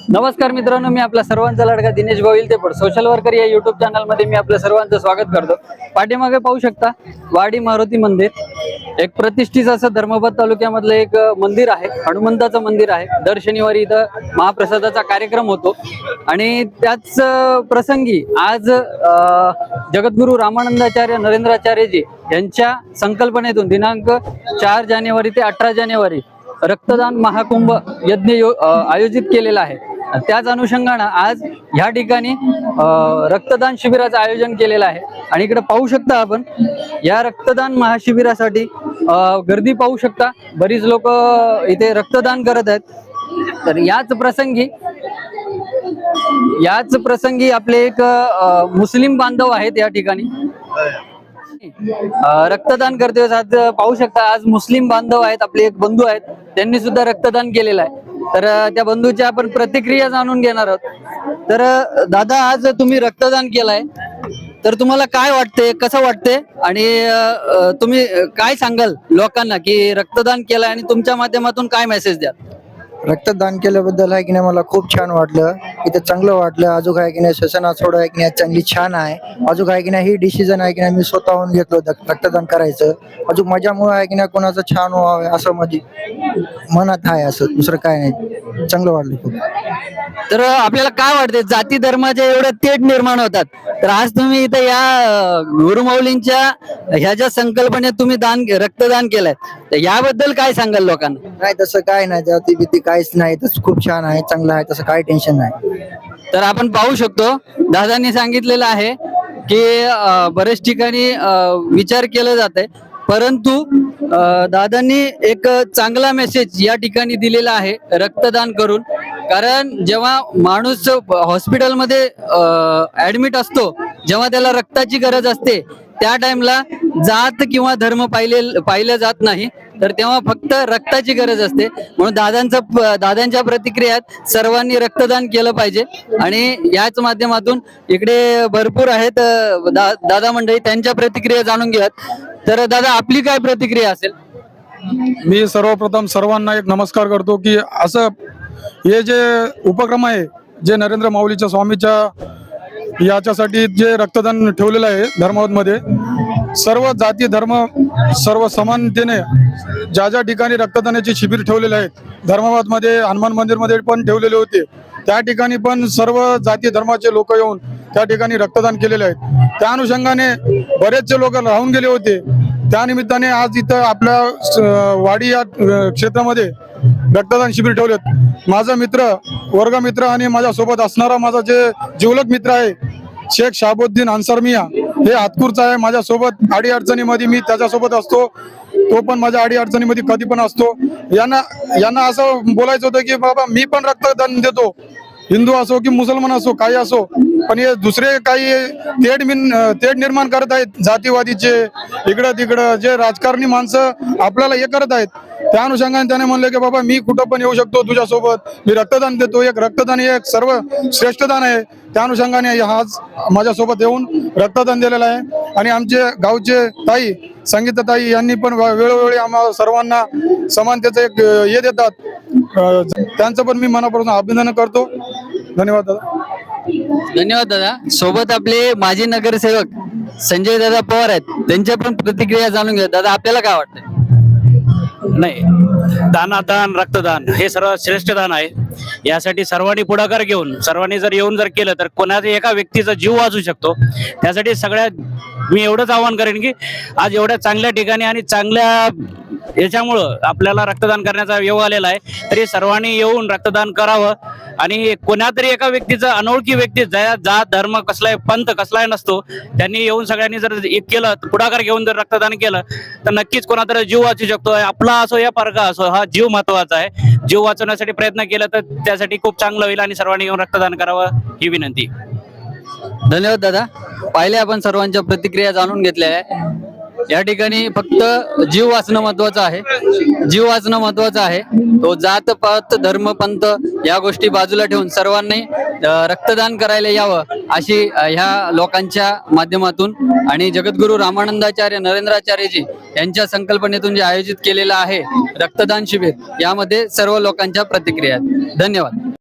नमस्कार मित्रांनो, मी आपला सर्वांचा लाडका दिनेश गोविल ते सोशल वर्कर या युट्यूब चॅनल मध्ये मी आपल्या सर्वांचं स्वागत करतो। पाठीमागे पाहू शकता वाडी मारुती मंदिर, एक प्रतिष्ठित असं धर्माबाद तालुक्यामधलं एक मंदिर आहे, हनुमंताचं मंदिर आहे। दर शनिवारी इथं महाप्रसादाचा कार्यक्रम होतो आणि त्याच प्रसंगी आज जगद्गुरू रामानंदाचार्य नरेंद्राचार्यजी यांच्या संकल्पनेतून दिनांक 4 जानेवारी ते 18 जानेवारी रक्तदान महाकुंभ यज्ञ आयोजित केलेला आहे। त्याच अनुषंगाने आज ह्या ठिकाणी रक्तदान शिबिराचं आयोजन केलेलं आहे आणि इकडे पाहू शकता आपण या रक्तदान महाशिबिरासाठी गर्दी पाहू शकता, बरीच लोक इथे रक्तदान करत आहेत। तर याच प्रसंगी आपले एक मुस्लिम बांधव आहेत या ठिकाणी रक्तदान करते। आज पाहू शकता आज मुस्लिम बांधव आहेत, आपले एक बंधू आहेत, त्यांनी सुद्धा रक्तदान केलेलं आहे। तर त्या बंधूच्या आपण प्रतिक्रिया जाणून घेणार आहोत। तर दादा, आज तुम्ही रक्तदान केलंय, तर तुम्हाला काय वाटते, कसं वाटते आणि तुम्ही काय सांगाल लोकांना की रक्तदान केलंय आणि तुमच्या माध्यमातून काय मेसेज द्याल? रक्तदान केल्याबद्दल आहे की नाही मला खूप छान वाटलं, इथं चांगलं वाटलं। अजून आहे की नाही श्वसना सोडा आहे की नाही चांगली छान आहे। अजून आहे की नाही ही डिसिजन आहे की नाही मी स्वतःहून घेतलं रक्तदान करायचं। अजून माझ्यामुळे आहे की नाही कोणाचं छान व्हावं असं माझी मनात आहे, असं दुसरं काय नाही। चांगलं वाटलं खूप। तर आपल्याला काय वाटते, जाती धर्माच्या एवढ्या तेढ निर्माण होतात, तर आज तुम्ही इथं या गुरुमाऊलींच्या ह्या ज्या संकल्पनेत तुम्ही रक्तदान केलंय, तर याबद्दल काय सांगाल लोकांना? नाही तसं काय नाही, जाती भीती काहीच नाही, तसं खूप छान आहे, चांगलं आहे, तसं काही टेन्शन नाही। तर आपण पाहू शकतो दादांनी सांगितलेलं आहे की बरेच ठिकाणी विचार केला जाते, परंतु दादांनी एक चांगला मेसेज या ठिकाणी दिलेला आहे रक्तदान करून। कारण जेव्हा माणूस हॉस्पिटलमध्ये ऍडमिट असतो, जेव्हा त्याला रक्ताची गरज असते, त्या टाइमला जात किंवा धर्म पाहिलं जात नाही, तर तेव्हा फक्त रक्ताची गरज असते। म्हणून दादांच्या प्रतिक्रियात सर्वांनी रक्तदान केलं पाहिजे आणि याच माध्यमातून इकडे भरपूर आहेत दादा मंडळी, त्यांच्या प्रतिक्रिया जाणून घेऊयात। तर दादा, आपली काय प्रतिक्रिया असेल? मी सर्वप्रथम सर्वांना एक नमस्कार करतो की असं हे जे उपक्रम आहे, जे नरेंद्र माऊलीच्या स्वामीच्या याच्यासाठी जे रक्तदान ठेवलेलं आहे धर्मामध्ये, सर्व जाती धर्म सर्व समानतेने ज्या ठिकाणी रक्तदानाचे शिबिर ठेवलेले आहेत, धर्माबादमध्ये हनुमान मंदिरमध्ये पण ठेवलेले होते, त्या ठिकाणी पण सर्व जाती धर्माचे लोक येऊन त्या ठिकाणी रक्तदान केलेले आहेत। त्या अनुषंगाने बरेचसे लोक राहून गेले होते, त्या निमित्ताने आज इथं आपल्या वाडी या क्षेत्रामध्ये रक्तदान शिबिर ठेवलेत। माझा मित्र, वर्गमित्र आणि माझ्यासोबत असणारा माझा जे जिवलग मित्र आहे शेख शाहबुद्दीन अन्सार मिया, हे हातकूरचा आहे, माझ्यासोबत अडी अडचणीमध्ये मी त्याच्यासोबत असतो, तो पण माझ्या अडी अडचणीमध्ये कधी पण असतो। यांना असं बोलायचं होतं की बाबा मी पण रक्तदान देतो, हिंदू असो की मुसलमान असो काही असो, पण हे दुसरे काही तेढ निर्माण करत आहेत जातीवादीचे, इकडं तिकडं जे राजकारणी माणसं आपल्याला हे करत आहेत। त्या अनुषंगाने त्याने म्हणलं की बाबा मी कुठं पण येऊ शकतो तुझ्यासोबत, मी रक्तदान देतो। एक रक्तदान हे एक सर्व श्रेष्ठ दान आहे, त्या अनुषंगाने आज माझ्यासोबत येऊन रक्तदान दिलेलं आहे। आणि आमचे गावचे ताई संगीताताई यांनी पण वेळोवेळी आम्हाला सर्वांना समानतेचं एक हे देतात, त्यांचं पण मी मनापासून अभिनंदन करतो। धन्यवाद दादा। धन्यवाद दादा। सोबत आपले माजी नगरसेवक संजय दादा पवार आहेत, त्यांच्या पण प्रतिक्रिया जाणून घ्या। दादा, आपल्याला काय वाटतं? नाही, दानादान रक्तदान हे सर्व श्रेष्ठ दान आहे। यासाठी सर्वांनी पुढाकार घेऊन सर्वांनी जर येऊन जर केलं तर कोणाचा एका व्यक्तीचा जीव वाचू शकतो। त्यासाठी सगळ्यात मी एवढंच आवाहन करेन की आज एवढ्या चांगल्या ठिकाणी आणि चांगल्या याच्यामुळं आपल्याला रक्तदान करण्याचा योग आलेला आहे, तरी सर्वांनी येऊन रक्तदान करावं। आणि कोणातरी एका व्यक्तीचा, अनोळखी व्यक्ती, जात धर्म कसलाय पंथ कसलाय नसतो, त्यांनी येऊन सगळ्यांनी जर एक केलं, पुढाकार घेऊन जर रक्तदान केलं तर नक्कीच कोणातरी जीव वाचू शकतो। आपला असो या परका असो, हा जीव महत्वाचा आहे। जीव वाचवण्यासाठी प्रयत्न केला तर त्यासाठी खूप चांगलं होईल आणि सर्वांनी येऊन रक्तदान करावं ही विनंती। धन्यवाद दादा। पाहिले आपण सर्वांच्या प्रतिक्रिया जाणून घेतल्या आहे। या ठिकाणी फक्त जीव वाचणं महत्वाचं आहे, जीव वाचणं महत्वाचं आहे। तो जात पात धर्म पंथ या गोष्टी बाजूला ठेवून सर्वांनी रक्तदान करायला यावं, अशी ह्या लोकांच्या माध्यमातून आणि जगद्गुरू रामानंदाचार्य नरेंद्राचार्यजी यांच्या संकल्पनेतून जे आयोजित केलेलं आहे रक्तदान शिबिर, यामध्ये सर्व लोकांच्या प्रतिक्रिया आहेत। धन्यवाद।